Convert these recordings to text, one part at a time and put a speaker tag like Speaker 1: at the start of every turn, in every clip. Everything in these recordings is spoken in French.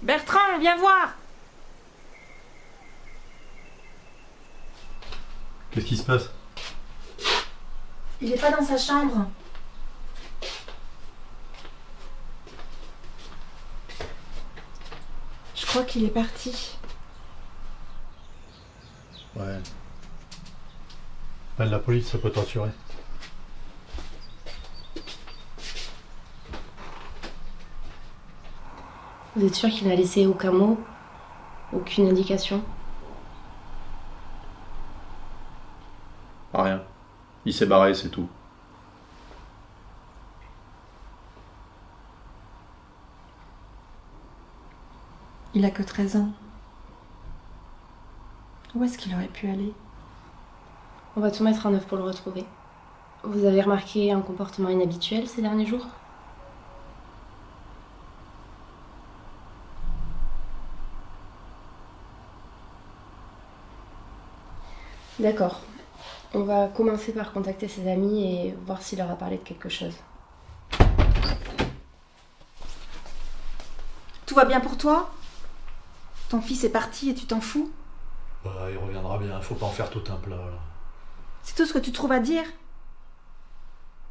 Speaker 1: Bertrand, viens voir!
Speaker 2: Qu'est-ce qui se passe?
Speaker 1: Il est pas dans sa chambre. Je crois qu'il est parti.
Speaker 2: Ouais. La police, ça peut t'assurer.
Speaker 3: Vous êtes sûr qu'il n'a laissé aucun mot? Aucune indication?
Speaker 2: Rien. Il s'est barré, c'est tout.
Speaker 1: Il a que 13 ans. Où est-ce qu'il aurait pu aller?
Speaker 3: On va tout mettre en œuvre pour le retrouver. Vous avez remarqué un comportement inhabituel ces derniers jours? D'accord. On va commencer par contacter ses amis et voir s'il leur a parlé de quelque chose.
Speaker 1: Tout va bien pour toi? Ton fils est parti et tu t'en fous?
Speaker 2: Bah, il reviendra bien, faut pas en faire tout un plat, là.
Speaker 1: C'est tout ce que tu trouves à dire?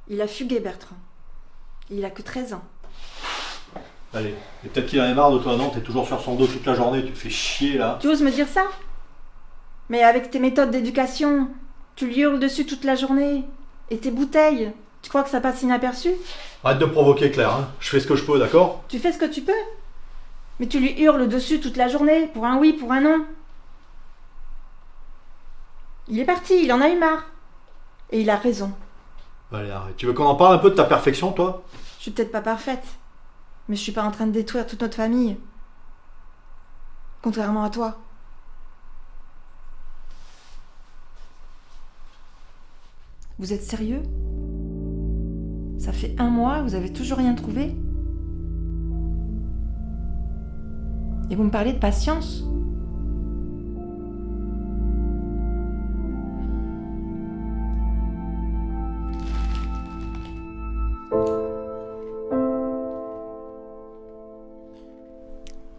Speaker 1: Il a fugué, Bertrand. Et il a que 13 ans.
Speaker 2: Allez, et peut-être qu'il en a marre de toi, non? T'es toujours sur son dos toute la journée, tu le fais chier, là.
Speaker 1: Tu oses me dire ça? Mais avec tes méthodes d'éducation, tu lui hurles dessus toute la journée. Et tes bouteilles, tu crois que ça passe inaperçu?
Speaker 2: Arrête de me provoquer, Claire, hein. Je fais ce que je peux, d'accord?
Speaker 1: Tu fais ce que tu peux. Mais tu lui hurles dessus toute la journée, pour un oui, pour un non. Il est parti, il en a eu marre. Et il a raison.
Speaker 2: Allez, arrête. Tu veux qu'on en parle un peu de ta perfection, toi?
Speaker 1: Je suis peut-être pas parfaite, mais je suis pas en train de détruire toute notre famille. Contrairement à toi. Vous êtes sérieux? Ça fait 1 mois, vous avez toujours rien trouvé? Et vous me parlez de patience?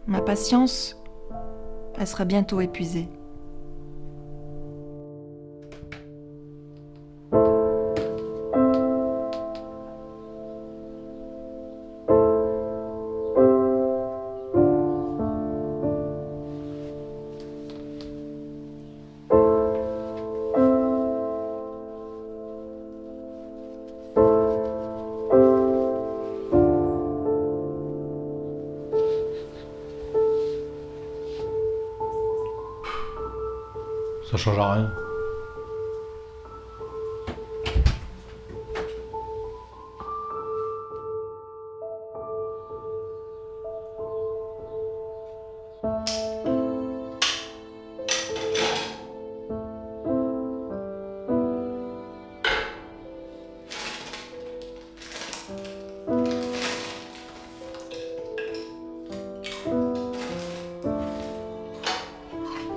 Speaker 1: Ma patience, elle sera bientôt épuisée.
Speaker 2: Ça change à rien.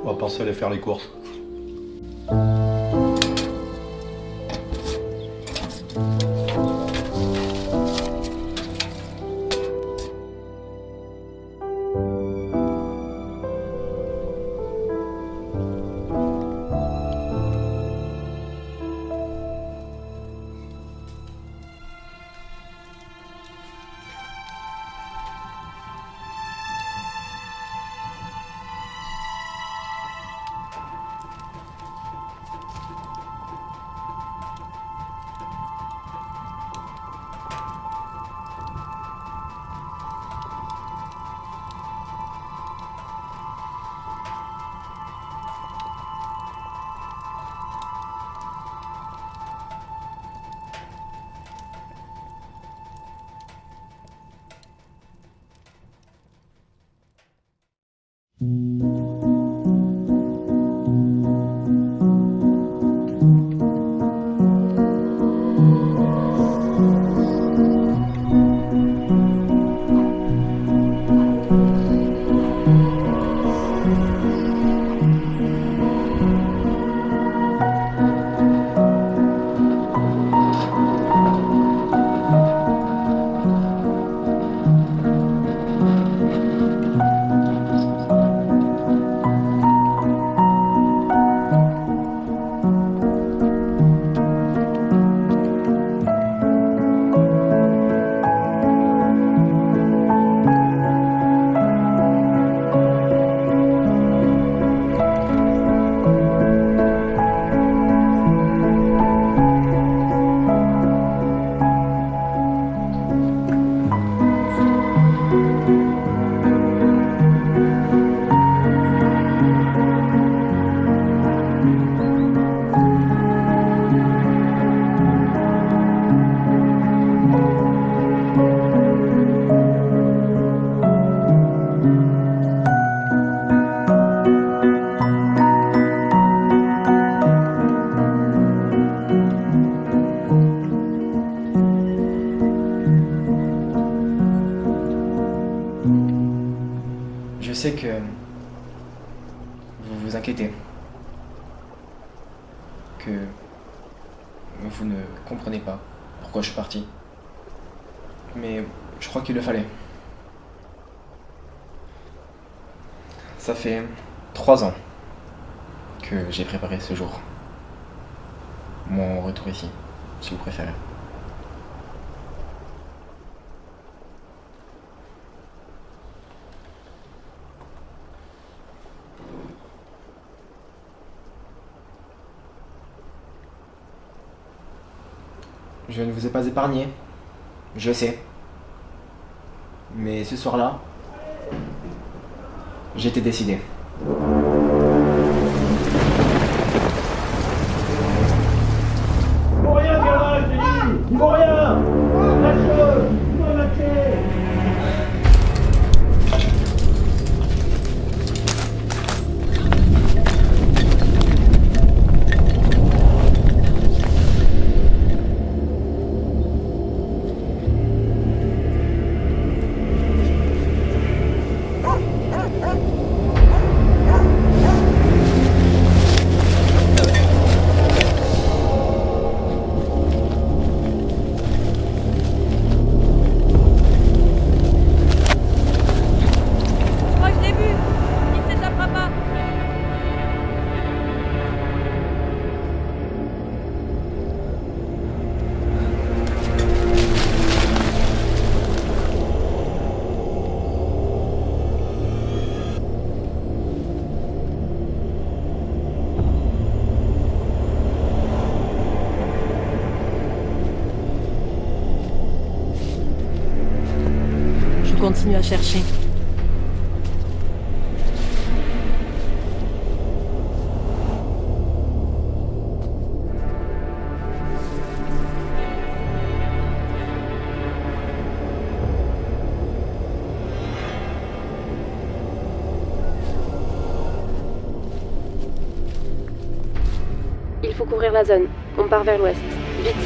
Speaker 2: On va penser à aller faire les courses.
Speaker 4: sais que vous vous inquiétez, que vous ne comprenez pas pourquoi je suis parti. Mais je crois qu'il le fallait. Ça fait 3 ans que j'ai préparé ce jour. Mon retour ici, si vous préférez. Je ne vous ai pas épargné, je sais. Mais ce soir-là, j'étais décidé.
Speaker 2: Ils vont rien, gamin, je t'ai dit. Ils vont rien. Lâche-le. Ils vont lâcher.
Speaker 5: Continue à chercher.
Speaker 3: Il faut couvrir la zone. On part vers l'ouest. Vite.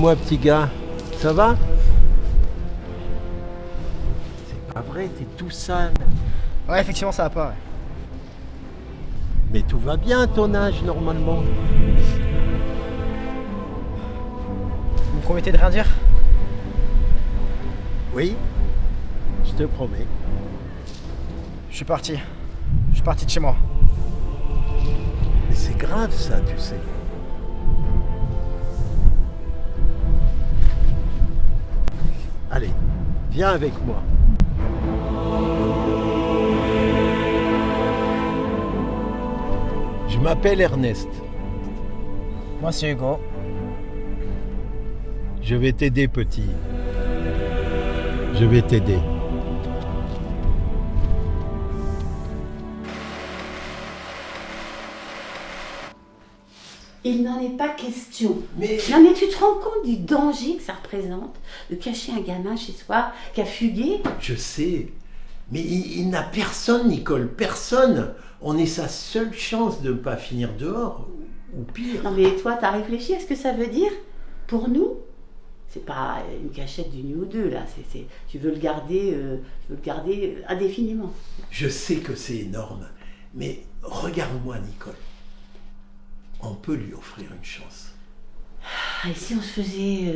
Speaker 6: dis-moi, petit gars, ça va? C'est pas vrai, t'es tout sale.
Speaker 7: Ouais, effectivement, ça va pas. Ouais.
Speaker 6: Mais tout va bien à ton âge, normalement.
Speaker 7: Vous me promettez de rien dire?
Speaker 6: Oui, je te promets.
Speaker 7: Je suis parti. Je suis parti de chez moi.
Speaker 6: Mais c'est grave, ça, tu sais. Allez, viens avec moi. Je m'appelle Ernest.
Speaker 7: Moi, c'est Hugo.
Speaker 6: Je vais t'aider, petit. Je vais t'aider.
Speaker 8: Il n'en est pas question.
Speaker 6: Mais
Speaker 8: Non mais tu te rends compte du danger que ça représente de cacher un gamin chez soi qui a fugué?
Speaker 6: je sais. Mais il n'a personne, Nicole, personne. On est sa seule chance de ne pas finir dehors, ou pire.
Speaker 8: Non mais toi, t'as réfléchi à ce que ça veut dire pour nous? C'est pas une cachette d'une nuit ou deux là. Tu veux le garder, indéfiniment.
Speaker 6: Je sais que c'est énorme, mais regarde-moi, Nicole. On peut lui offrir une chance.
Speaker 8: Ah, et si on se faisait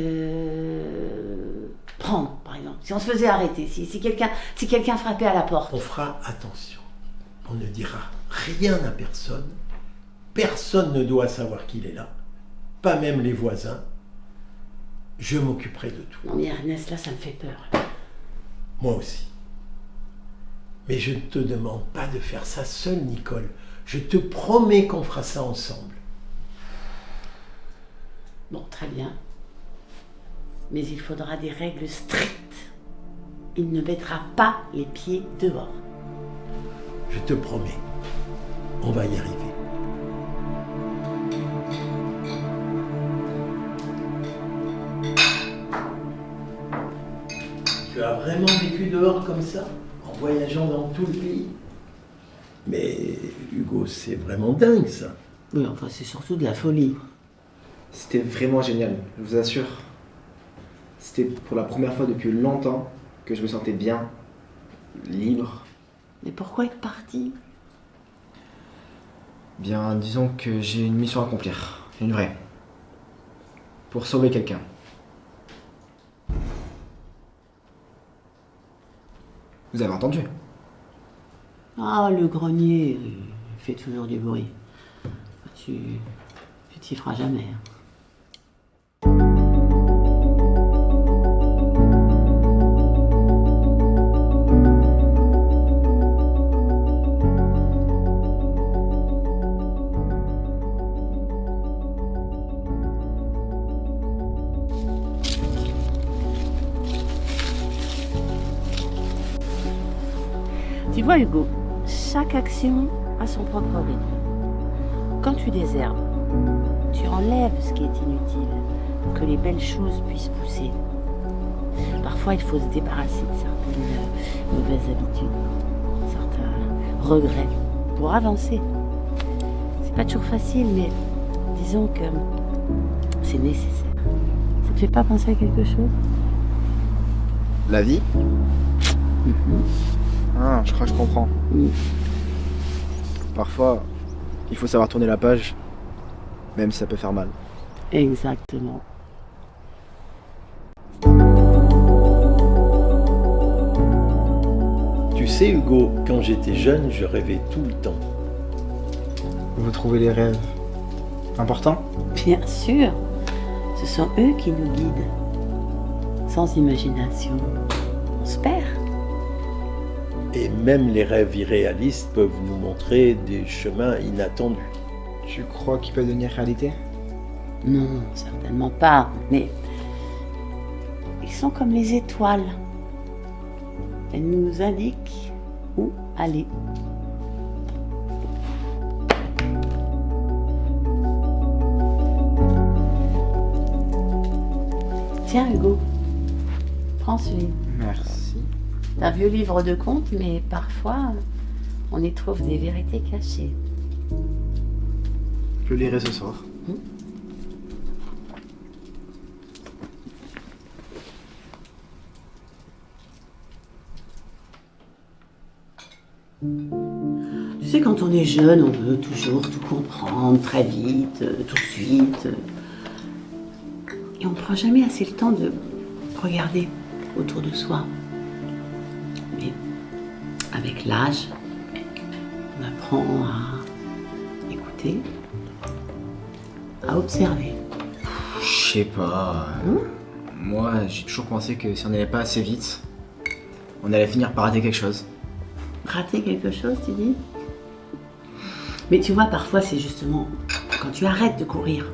Speaker 8: prendre, par exemple, si on se faisait arrêter, si quelqu'un frappait à la porte.
Speaker 6: On fera attention. On ne dira rien à personne. Personne ne doit savoir qu'il est là. Pas même les voisins. Je m'occuperai de tout.
Speaker 8: Non mais Ernest, là, ça me fait peur.
Speaker 6: Moi aussi. Mais je ne te demande pas de faire ça seule, Nicole. Je te promets qu'on fera ça ensemble.
Speaker 8: Bon, très bien. Mais il faudra des règles strictes. Il ne mettra pas les pieds dehors.
Speaker 6: Je te promets. On va y arriver. Tu as vraiment vécu dehors comme ça, en voyageant dans tout le pays? Mais Hugo, c'est vraiment dingue ça.
Speaker 8: Oui, enfin, c'est surtout de la folie.
Speaker 4: C'était vraiment génial, je vous assure. C'était pour la première fois depuis longtemps que je me sentais bien, libre.
Speaker 8: Mais pourquoi être parti?
Speaker 4: Bien, disons que j'ai une mission à accomplir, une vraie. Pour sauver quelqu'un. Vous avez entendu?
Speaker 8: Ah, le grenier fait toujours du bruit. Tu t'y feras jamais. Hein. Tu vois, Hugo, chaque action a son propre rythme. Quand tu désherbes, tu enlèves ce qui est inutile pour que les belles choses puissent pousser. Parfois, il faut se débarrasser de certaines mauvaises habitudes, certains regrets pour avancer. C'est pas toujours facile, mais disons que c'est nécessaire. Ça te fait pas penser à quelque chose?
Speaker 4: La vie? Ah, je crois que je comprends. Parfois, il faut savoir tourner la page, même si ça peut faire mal.
Speaker 8: Exactement.
Speaker 6: Tu sais, Hugo, quand j'étais jeune, je rêvais tout le temps.
Speaker 4: Vous trouvez les rêves importants?
Speaker 8: Bien sûr, ce sont eux qui nous guident. Sans imagination, on se perd.
Speaker 6: Et même les rêves irréalistes peuvent nous montrer des chemins inattendus.
Speaker 4: Tu crois qu'ils peuvent devenir réalité?
Speaker 8: Non, certainement pas, mais ils sont comme les étoiles. Elles nous indiquent où aller. Tiens, Hugo, prends ce livre.
Speaker 4: Merci.
Speaker 8: C'est un vieux livre de contes, mais parfois, on y trouve des vérités cachées.
Speaker 4: Je lirai ce soir.
Speaker 8: Tu sais, quand on est jeune, on veut toujours tout comprendre très vite, tout de suite. Et on ne prend jamais assez le temps de regarder autour de soi. Mais avec l'âge, on apprend à écouter, à observer.
Speaker 4: Je sais pas. Moi, j'ai toujours pensé que si on n'allait pas assez vite, on allait finir par rater quelque chose.
Speaker 8: Rater quelque chose, tu dis? Mais tu vois, parfois, c'est justement quand tu arrêtes de courir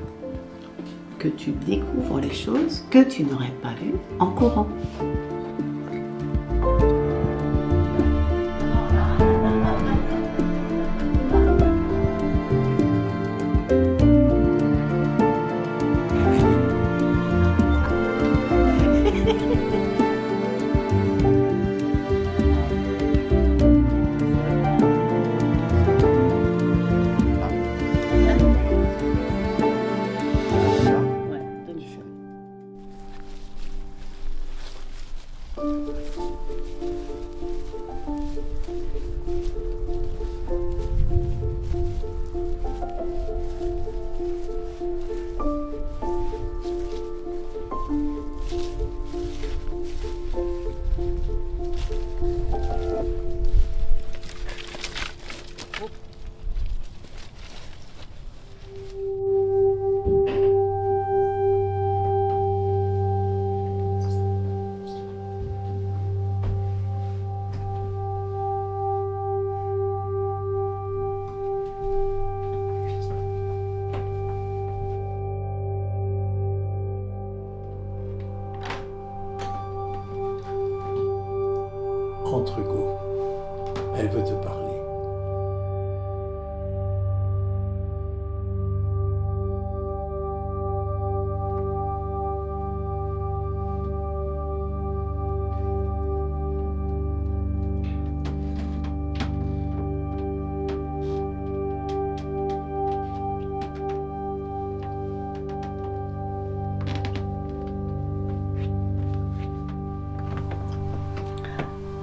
Speaker 8: que tu découvres les choses que tu n'aurais pas vues en courant. Ouais, demi-feu.
Speaker 6: Entre Hugo. Elle veut te parler.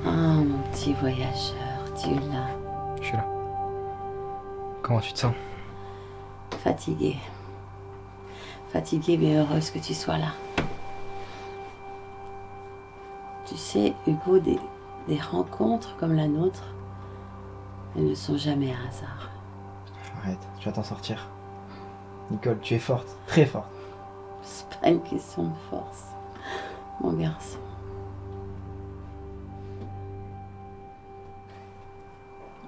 Speaker 8: Ah, mon petit voyageur, tu es là,
Speaker 4: Je suis là. Comment tu te sens?
Speaker 8: fatigué. Fatiguée mais heureuse que tu sois là. Tu sais, Hugo, des rencontres comme la nôtre, elles ne sont jamais un hasard.
Speaker 7: Arrête, tu vas t'en sortir. Nicole, tu es forte, très forte.
Speaker 8: C'est pas une question de force, mon garçon.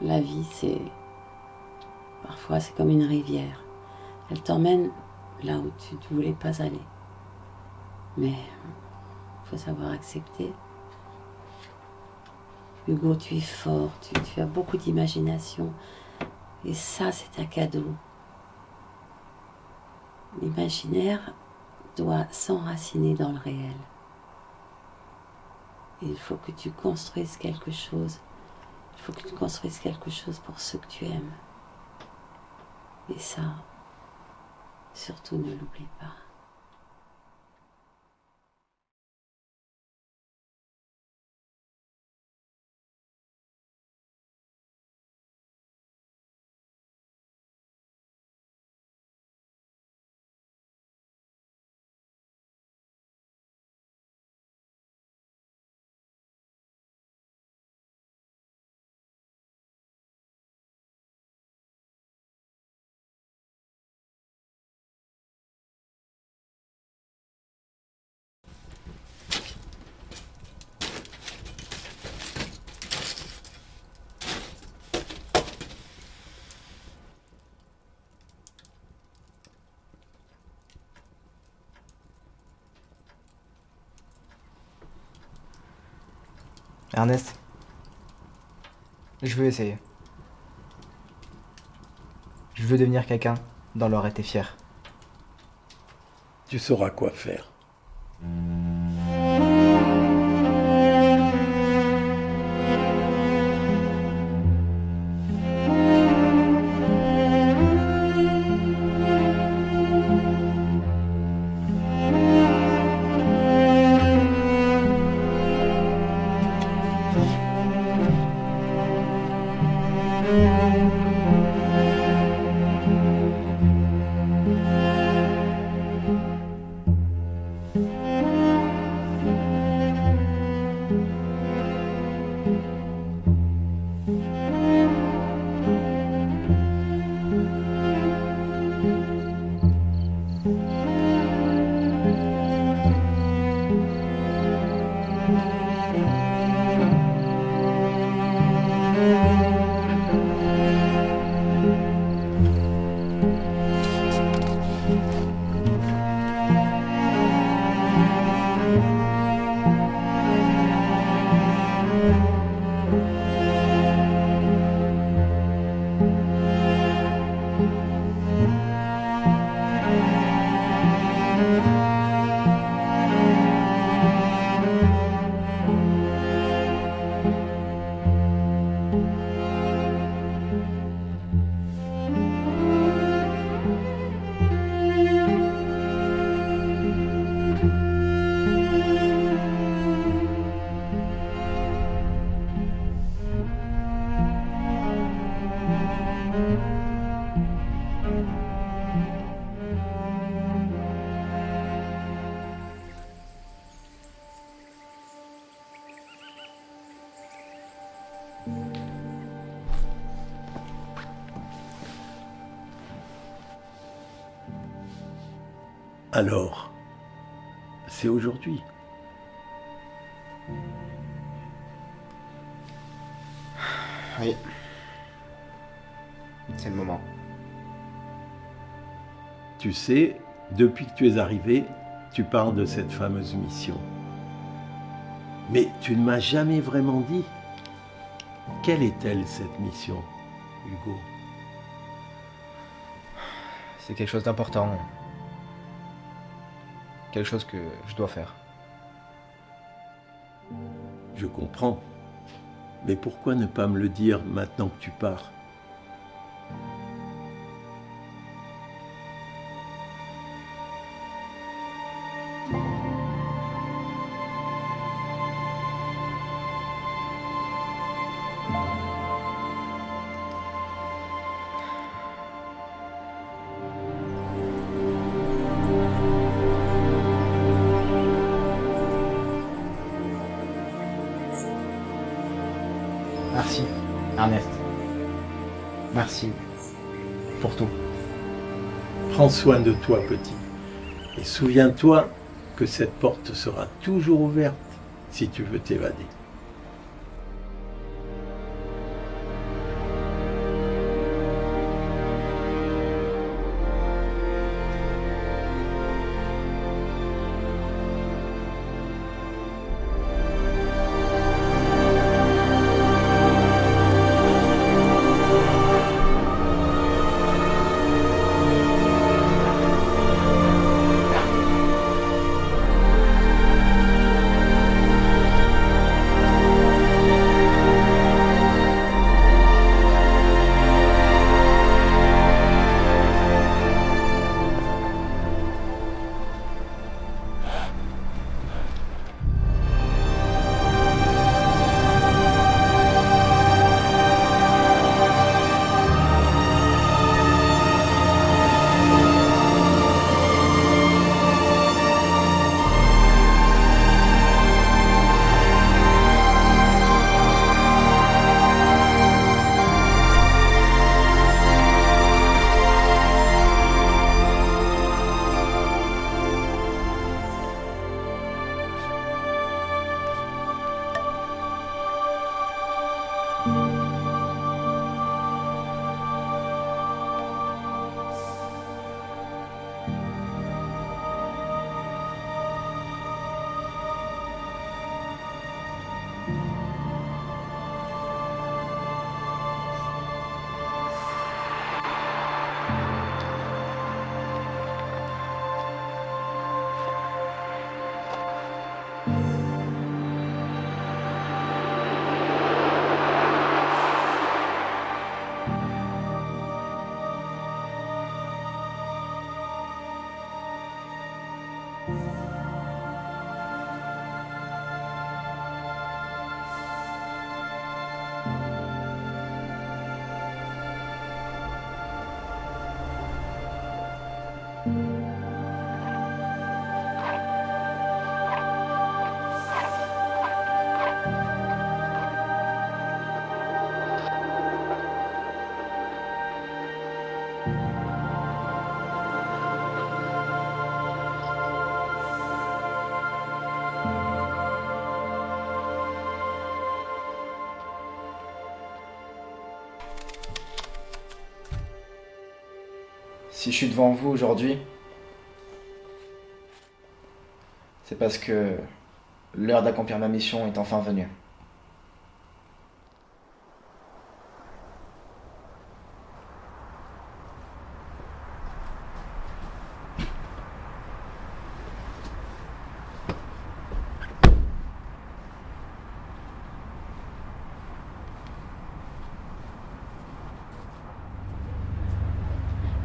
Speaker 8: La vie, parfois, c'est comme une rivière. Elle t'emmène là où tu ne voulais pas aller. Mais il faut savoir accepter. Hugo, tu es fort, tu as beaucoup d'imagination. Et ça, c'est un cadeau. L'imaginaire doit s'enraciner dans le réel. Et il faut que tu construises quelque chose. Il faut que tu construises quelque chose pour ceux que tu aimes. Et ça, surtout ne l'oublie pas.
Speaker 7: Ernest, je veux essayer. Je veux devenir quelqu'un dont Laure était fière.
Speaker 6: Tu sauras quoi faire. Alors, c'est aujourd'hui.
Speaker 4: Oui. C'est le moment.
Speaker 6: Tu sais, depuis que tu es arrivé, tu parles de cette fameuse mission. Mais tu ne m'as jamais vraiment dit. Quelle est-elle, cette mission, Hugo?
Speaker 4: C'est quelque chose d'important. Quelque chose que je dois faire.
Speaker 6: Je comprends. Mais pourquoi ne pas me le dire maintenant que tu pars?
Speaker 7: Merci, Ernest. Merci pour tout.
Speaker 6: Prends soin de toi, petit. Et souviens-toi que cette porte sera toujours ouverte si tu veux t'évader.
Speaker 4: Si je suis devant vous aujourd'hui, c'est parce que l'heure d'accomplir ma mission est enfin venue.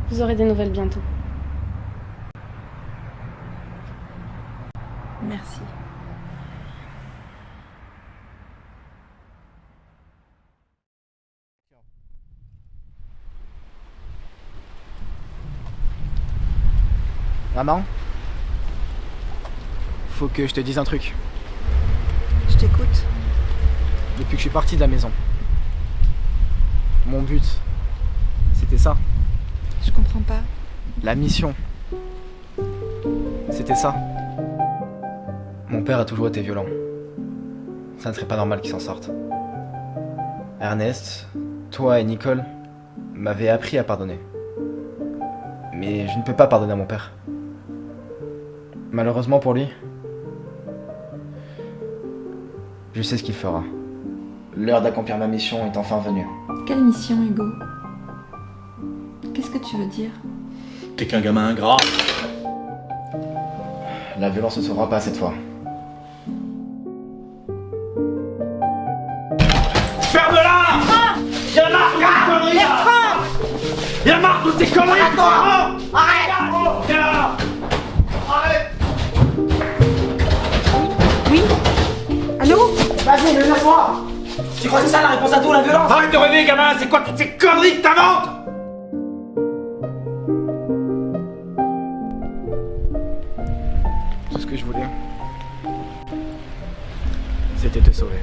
Speaker 3: Vous aurez des nouvelles bientôt.
Speaker 1: Merci.
Speaker 4: Maman, faut que je te dise un truc.
Speaker 1: Je t'écoute.
Speaker 4: Depuis que je suis parti de la maison, mon but, c'était ça.
Speaker 1: Je comprends pas.
Speaker 4: La mission. réalité ça. Mon père a toujours été violent. Ça ne serait pas normal qu'il s'en sorte. Ernest, toi et Nicole m'avez appris à pardonner. Mais je ne peux pas pardonner à mon père. Malheureusement pour lui, je sais ce qu'il fera. L'heure d'accomplir ma mission est enfin venue.
Speaker 1: Quelle mission, Hugo? Qu'est-ce que tu veux dire?
Speaker 2: T'es qu'un gamin ingrat.
Speaker 4: La violence ne se fera pas cette fois.
Speaker 6: Ferme-la! Y'en a marre de tes conneries! Y'en a marre de tes conneries! Arrête! Viens là! Arrête!
Speaker 1: Oui? Allô?
Speaker 7: Vas-y, lâche-moi. Tu crois que c'est ça la réponse à tout, la violence?
Speaker 6: Arrête de rêver, gamin! C'est quoi toutes ces conneries que t'inventes?
Speaker 4: Tout ce que je voulais, c'était te sauver.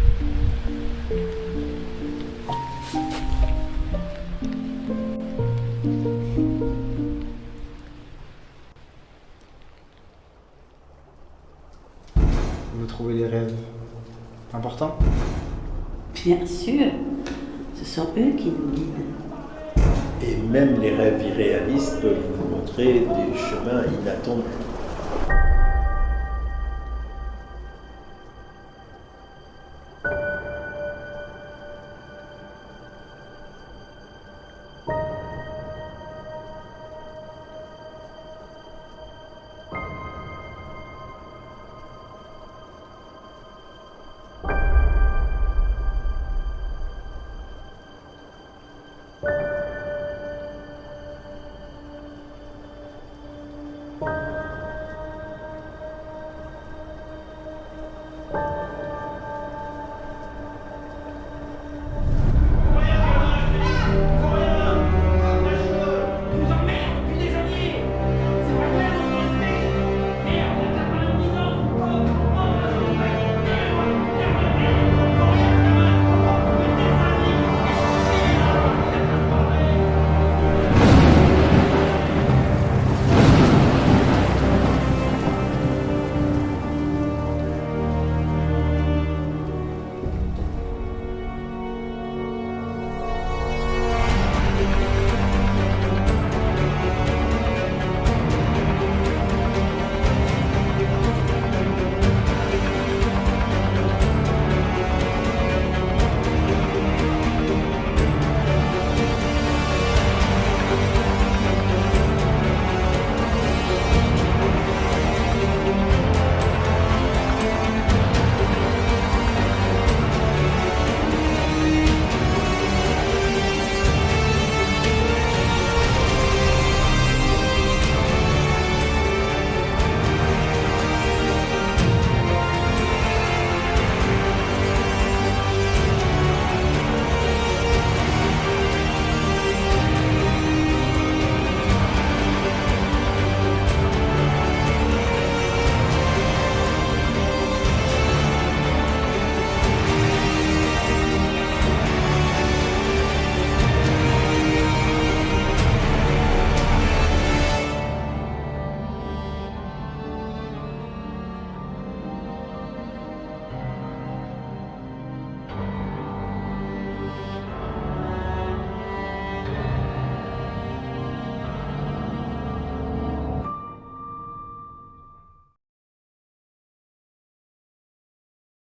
Speaker 7: Vous trouvez les rêves importants?
Speaker 8: Bien sûr, ce sont eux qui nous guident.
Speaker 6: Et même les rêves irréalistes peuvent vous montrer des chemins inattendus.